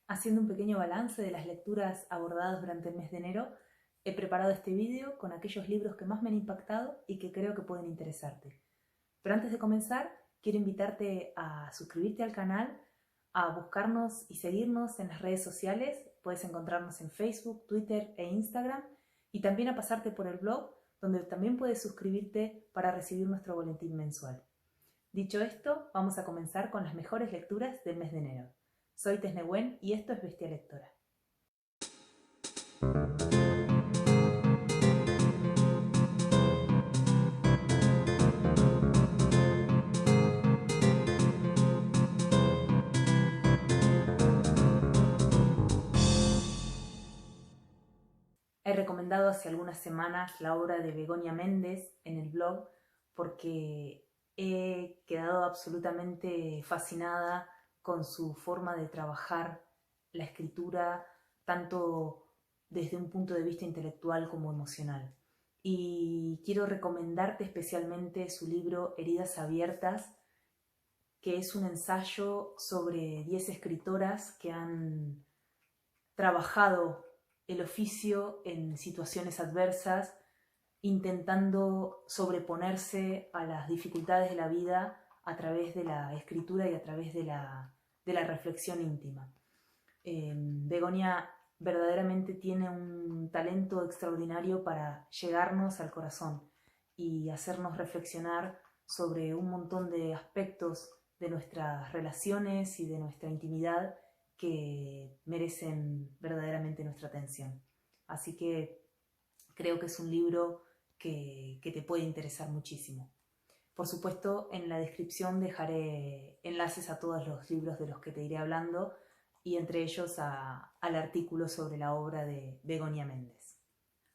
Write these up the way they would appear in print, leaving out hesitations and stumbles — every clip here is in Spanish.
Haciendo un pequeño balance de las lecturas abordadas durante el mes de enero, he preparado este vídeo con aquellos libros que más me han impactado y que creo que pueden interesarte. Pero antes de comenzar, quiero invitarte a suscribirte al canal, a buscarnos y seguirnos en las redes sociales. Puedes encontrarnos en Facebook, Twitter e Instagram, y también a pasarte por el blog, donde también puedes suscribirte para recibir nuestro boletín mensual. Dicho esto, vamos a comenzar con las mejores lecturas del mes de enero. Soy Tess Nehuen y esto es Bestia Lectora. He recomendado hace algunas semanas la obra de Begoña Méndez en el blog porque he quedado absolutamente fascinada con su forma de trabajar la escritura, tanto desde un punto de vista intelectual como emocional. Y quiero recomendarte especialmente su libro Heridas Abiertas, que es un ensayo sobre 10 escritoras que han trabajado el oficio en situaciones adversas, intentando sobreponerse a las dificultades de la vida a través de la escritura y a través de la reflexión íntima. Begoña verdaderamente tiene un talento extraordinario para llegarnos al corazón y hacernos reflexionar sobre un montón de aspectos de nuestras relaciones y de nuestra intimidad que merecen verdaderamente nuestra atención. Así que creo que es un libro que te puede interesar muchísimo. Por supuesto, en la descripción dejaré enlaces a todos los libros de los que te iré hablando y entre ellos al artículo sobre la obra de Begoña Méndez.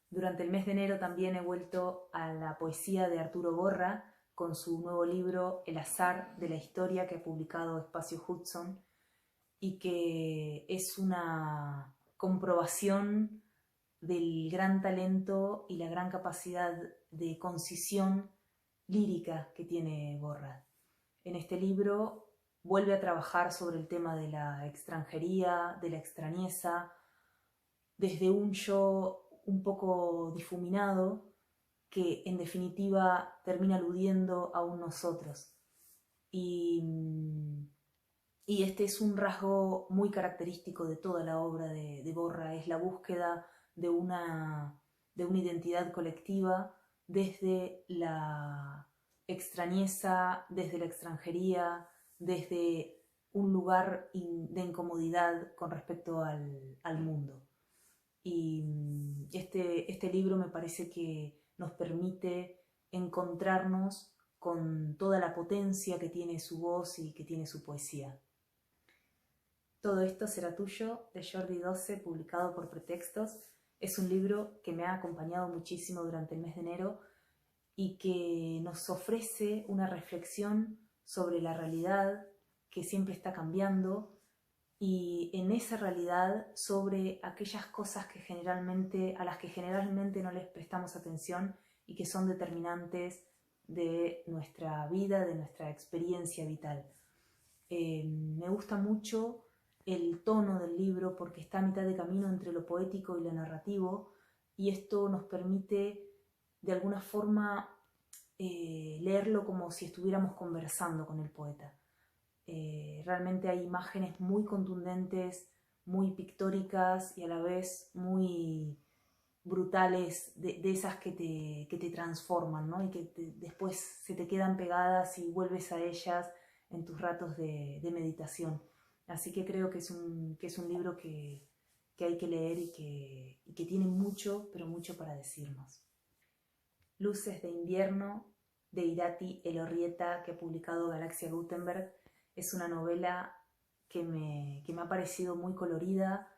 Durante el mes de enero también he vuelto a la poesía de Arturo Borra con su nuevo libro El azar de la historia, que ha publicado Espacio Hudson, y que es una comprobación del gran talento y la gran capacidad de concisión lírica que tiene Borra. En este libro vuelve a trabajar sobre el tema de la extranjería, de la extrañeza, desde un yo un poco difuminado que en definitiva termina aludiendo a un nosotros. Y este es un rasgo muy característico de toda la obra de Borra, es la búsqueda de una identidad colectiva desde la extrañeza, desde la extranjería, desde un lugar de incomodidad con respecto al mundo. Y este libro me parece que nos permite encontrarnos con toda la potencia que tiene su voz y que tiene su poesía. Todo esto será tuyo, de Jordi Doce, publicado por Pretextos. Es un libro que me ha acompañado muchísimo durante el mes de enero y que nos ofrece una reflexión sobre la realidad que siempre está cambiando y en esa realidad sobre aquellas cosas a las que generalmente no les prestamos atención y que son determinantes de nuestra vida, de nuestra experiencia vital. Me gusta mucho el tono del libro porque está a mitad de camino entre lo poético y lo narrativo, y esto nos permite de alguna forma leerlo como si estuviéramos conversando con el poeta. Realmente hay imágenes muy contundentes, muy pictóricas y a la vez muy brutales, de esas que te transforman, ¿no? Y que después se te quedan pegadas y vuelves a ellas en tus ratos de meditación. Así que creo que es un libro que hay que leer y que tiene mucho, pero mucho para decirnos. Luces de invierno, de Irati Elorrieta, que ha publicado Galaxia Gutenberg, es una novela que me ha parecido muy colorida,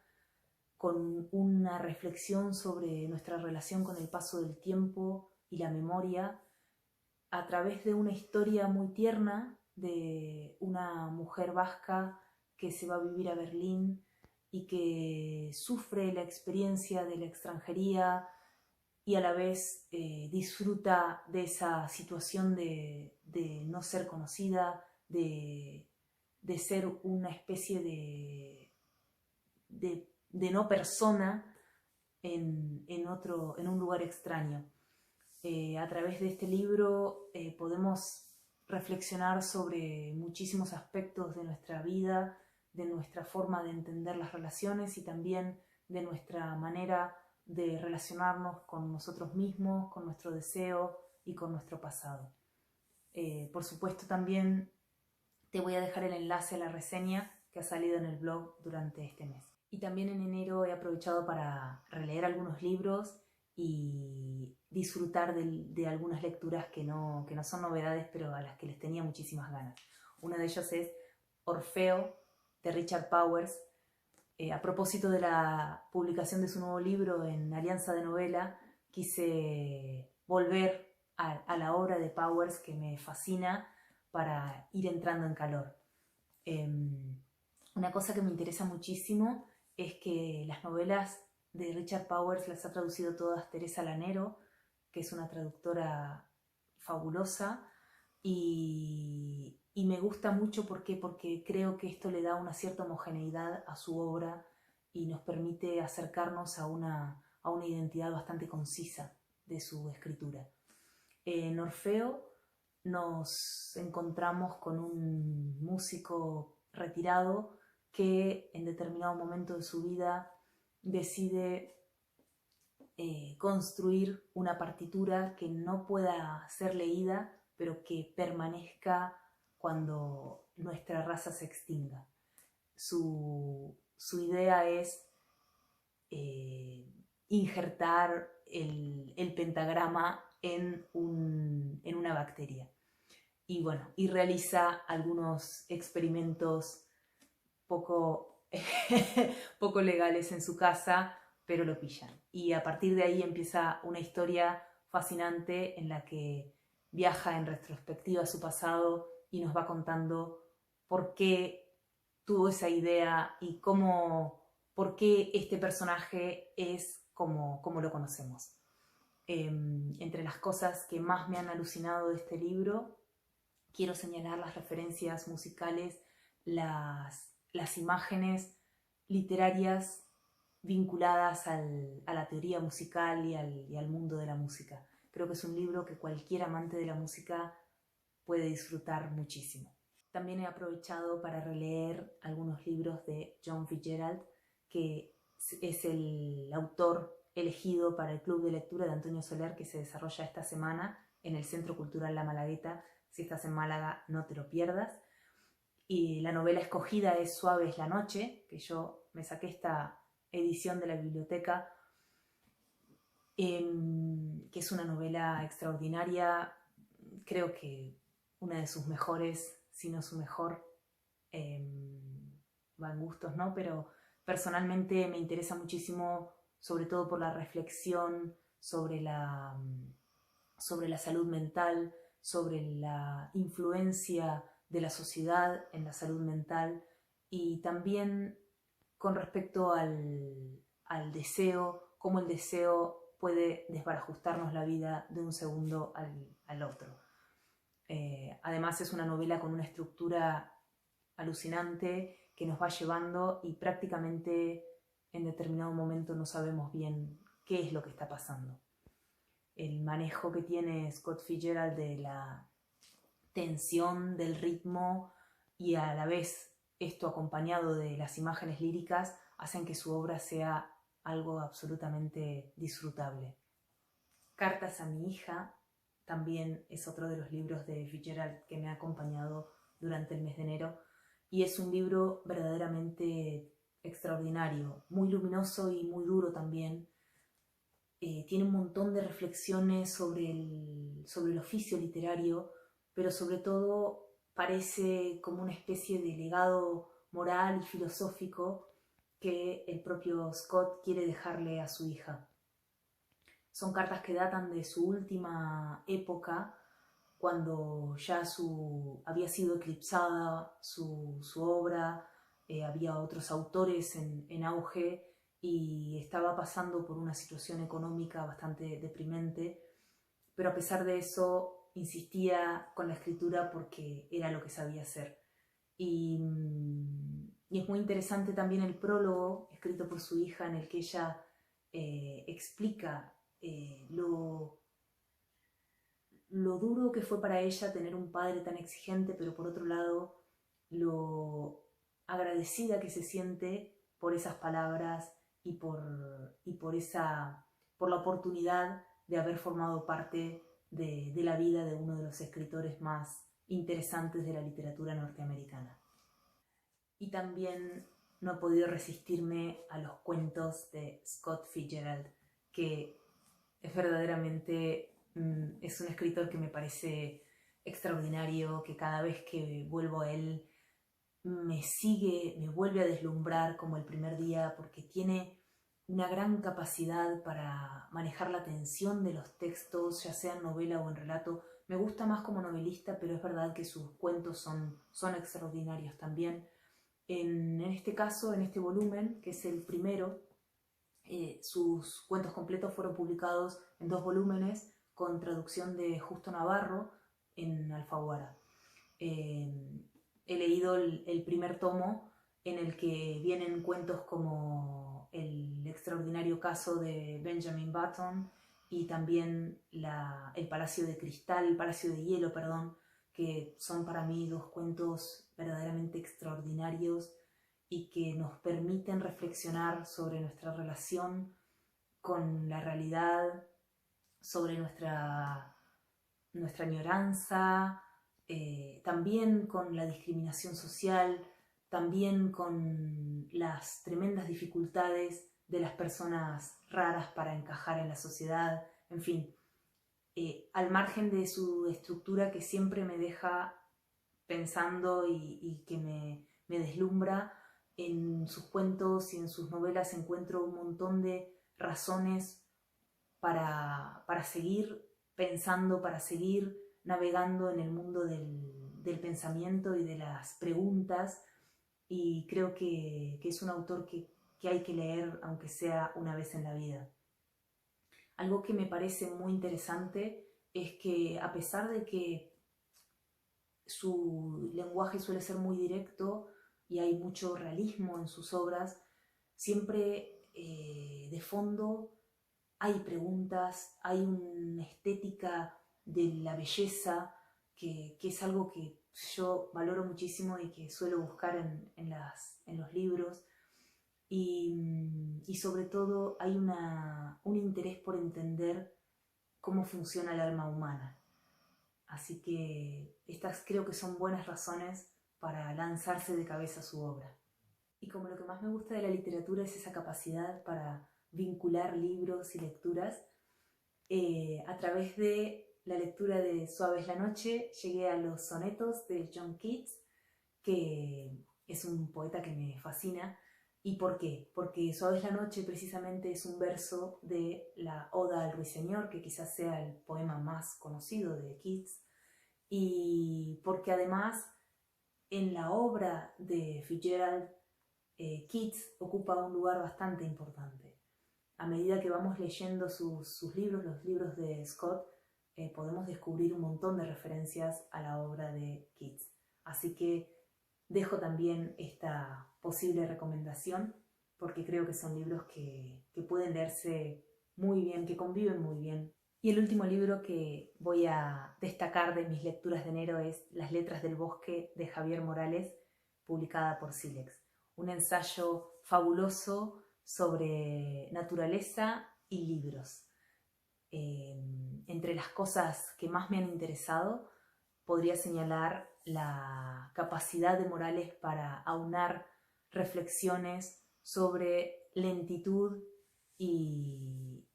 con una reflexión sobre nuestra relación con el paso del tiempo y la memoria, a través de una historia muy tierna de una mujer vasca que se va a vivir a Berlín y que sufre la experiencia de la extranjería y a la vez disfruta de esa situación de no ser conocida, de ser una especie de no persona en un lugar extraño. A través de este libro podemos reflexionar sobre muchísimos aspectos de nuestra vida, de nuestra forma de entender las relaciones y también de nuestra manera de relacionarnos con nosotros mismos, con nuestro deseo y con nuestro pasado. Por supuesto, también te voy a dejar el enlace a la reseña que ha salido en el blog durante este mes. Y también en enero he aprovechado para releer algunos libros y disfrutar de algunas lecturas que no son novedades, pero a las que les tenía muchísimas ganas. Uno de ellos es Orfeo, de Richard Powers. A propósito de la publicación de su nuevo libro en Alianza de Novela, quise volver a la obra de Powers, que me fascina, para ir entrando en calor. Una cosa que me interesa muchísimo es que las novelas de Richard Powers las ha traducido todas Teresa Lanero, que es una traductora fabulosa, y me gusta mucho porque creo que esto le da una cierta homogeneidad a su obra y nos permite acercarnos a una identidad bastante concisa de su escritura. En Orfeo nos encontramos con un músico retirado que en determinado momento de su vida decide construir una partitura que no pueda ser leída, pero que permanezca cuando nuestra raza se extinga. Su idea es injertar el pentagrama en una bacteria. Y bueno, y realiza algunos experimentos poco legales en su casa, pero lo pillan. Y a partir de ahí empieza una historia fascinante en la que viaja en retrospectiva a su pasado y nos va contando por qué tuvo esa idea y por qué este personaje es como lo conocemos. Entre las cosas que más me han alucinado de este libro, quiero señalar las referencias musicales, las imágenes literarias vinculadas a la teoría musical y al mundo de la música. Creo que es un libro que cualquier amante de la música puede disfrutar muchísimo. También he aprovechado para releer algunos libros de John Fitzgerald, que es el autor elegido para el Club de Lectura de Antonio Soler, que se desarrolla esta semana en el Centro Cultural La Malagueta. Si estás en Málaga, no te lo pierdas. Y la novela escogida es Suave es la noche, que yo me saqué esta edición de la biblioteca, que es una novela extraordinaria, creo que una de sus mejores, si no su mejor, va en gustos, ¿no? Pero personalmente me interesa muchísimo, sobre todo por la reflexión sobre la salud mental, sobre la influencia de la sociedad en la salud mental y también con respecto al deseo, cómo el deseo puede desbarajustarnos la vida de un segundo al otro. Además es una novela con una estructura alucinante que nos va llevando y prácticamente en determinado momento no sabemos bien qué es lo que está pasando. El manejo que tiene Scott Fitzgerald de la tensión, del ritmo y a la vez esto acompañado de las imágenes líricas hacen que su obra sea algo absolutamente disfrutable. Cartas a mi hija también es otro de los libros de Fitzgerald que me ha acompañado durante el mes de enero y es un libro verdaderamente extraordinario, muy luminoso y muy duro también. Tiene un montón de reflexiones sobre el oficio literario, pero sobre todo parece como una especie de legado moral y filosófico que el propio Scott quiere dejarle a su hija. Son cartas que datan de su última época, cuando ya había sido eclipsada su obra, había otros autores en auge y estaba pasando por una situación económica bastante deprimente, pero a pesar de eso insistía con la escritura porque era lo que sabía hacer. Y Y es muy interesante también el prólogo escrito por su hija en el que ella explica lo duro que fue para ella tener un padre tan exigente, pero por otro lado lo agradecida que se siente por esas palabras y por la oportunidad de haber formado parte de la vida de uno de los escritores más interesantes de la literatura norteamericana. Y también no he podido resistirme a los cuentos de Scott Fitzgerald, que es verdaderamente es un escritor que me parece extraordinario, que cada vez que vuelvo a él me vuelve a deslumbrar como el primer día, porque tiene una gran capacidad para manejar la tensión de los textos, ya sea en novela o en relato. Me gusta más como novelista, pero es verdad que sus cuentos son extraordinarios también. En este caso, en este volumen, que es el primero, sus cuentos completos fueron publicados en 2 volúmenes con traducción de Justo Navarro en Alfaguara. He leído el primer tomo, en el que vienen cuentos como El extraordinario caso de Benjamin Button y también El Palacio de Cristal, El Palacio de Hielo, perdón, que son para mí 2 cuentos verdaderamente extraordinarios y que nos permiten reflexionar sobre nuestra relación con la realidad, sobre nuestra añoranza, también con la discriminación social, también con las tremendas dificultades de las personas raras para encajar en la sociedad, en fin, al margen de su estructura que siempre me deja pensando y que me deslumbra. En sus cuentos y en sus novelas encuentro un montón de razones para seguir pensando, para seguir navegando en el mundo del pensamiento y de las preguntas, y creo que es un autor que hay que leer aunque sea una vez en la vida. Algo que me parece muy interesante es que, a pesar de que su lenguaje suele ser muy directo y hay mucho realismo en sus obras, siempre de fondo hay preguntas, hay una estética de la belleza que es algo que yo valoro muchísimo y que suelo buscar en los libros. Y sobre todo hay un interés por entender cómo funciona el alma humana. Así que estas creo que son buenas razones para lanzarse de cabeza a su obra. Y como lo que más me gusta de la literatura es esa capacidad para vincular libros y lecturas, a través de la lectura de Suave es la noche llegué a los sonetos de John Keats, que es un poeta que me fascina. ¿Y por qué? Porque Suave es la noche precisamente es un verso de la Oda al Ruiseñor, que quizás sea el poema más conocido de Keats, y porque además en la obra de Fitzgerald, Keats ocupa un lugar bastante importante. A medida que vamos leyendo sus libros, los libros de Scott, podemos descubrir un montón de referencias a la obra de Keats. Así que dejo también esta posible recomendación, porque creo que son libros que pueden leerse muy bien, que conviven muy bien. Y el último libro que voy a destacar de mis lecturas de enero es Las letras del bosque de Javier Morales, publicada por Silex. Un ensayo fabuloso sobre naturaleza y libros. Entre las cosas que más me han interesado, podría señalar la capacidad de Morales para aunar reflexiones sobre lentitud y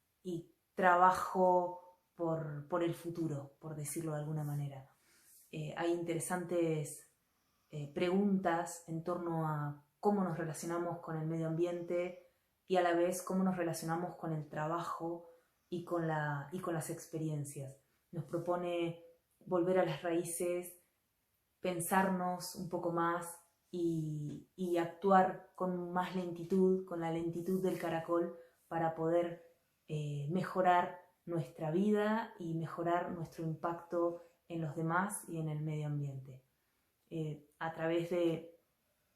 trabajo por el futuro, por decirlo de alguna manera. Hay interesantes preguntas en torno a cómo nos relacionamos con el medio ambiente y a la vez cómo nos relacionamos con el trabajo y con las experiencias. Nos propone volver a las raíces, pensarnos un poco más y actuar con más lentitud, con la lentitud del caracol, para poder mejorar nuestra vida y mejorar nuestro impacto en los demás y en el medio ambiente. A través de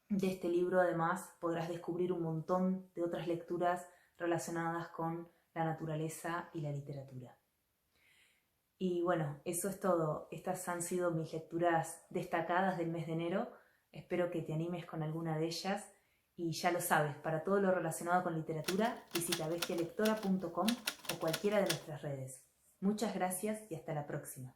de este libro además podrás descubrir un montón de otras lecturas relacionadas con la naturaleza y la literatura. Y bueno, eso es todo. Estas han sido mis lecturas destacadas del mes de enero. Espero que te animes con alguna de ellas. Y ya lo sabes, para todo lo relacionado con literatura, visita bestialectora.com o cualquiera de nuestras redes. Muchas gracias y hasta la próxima.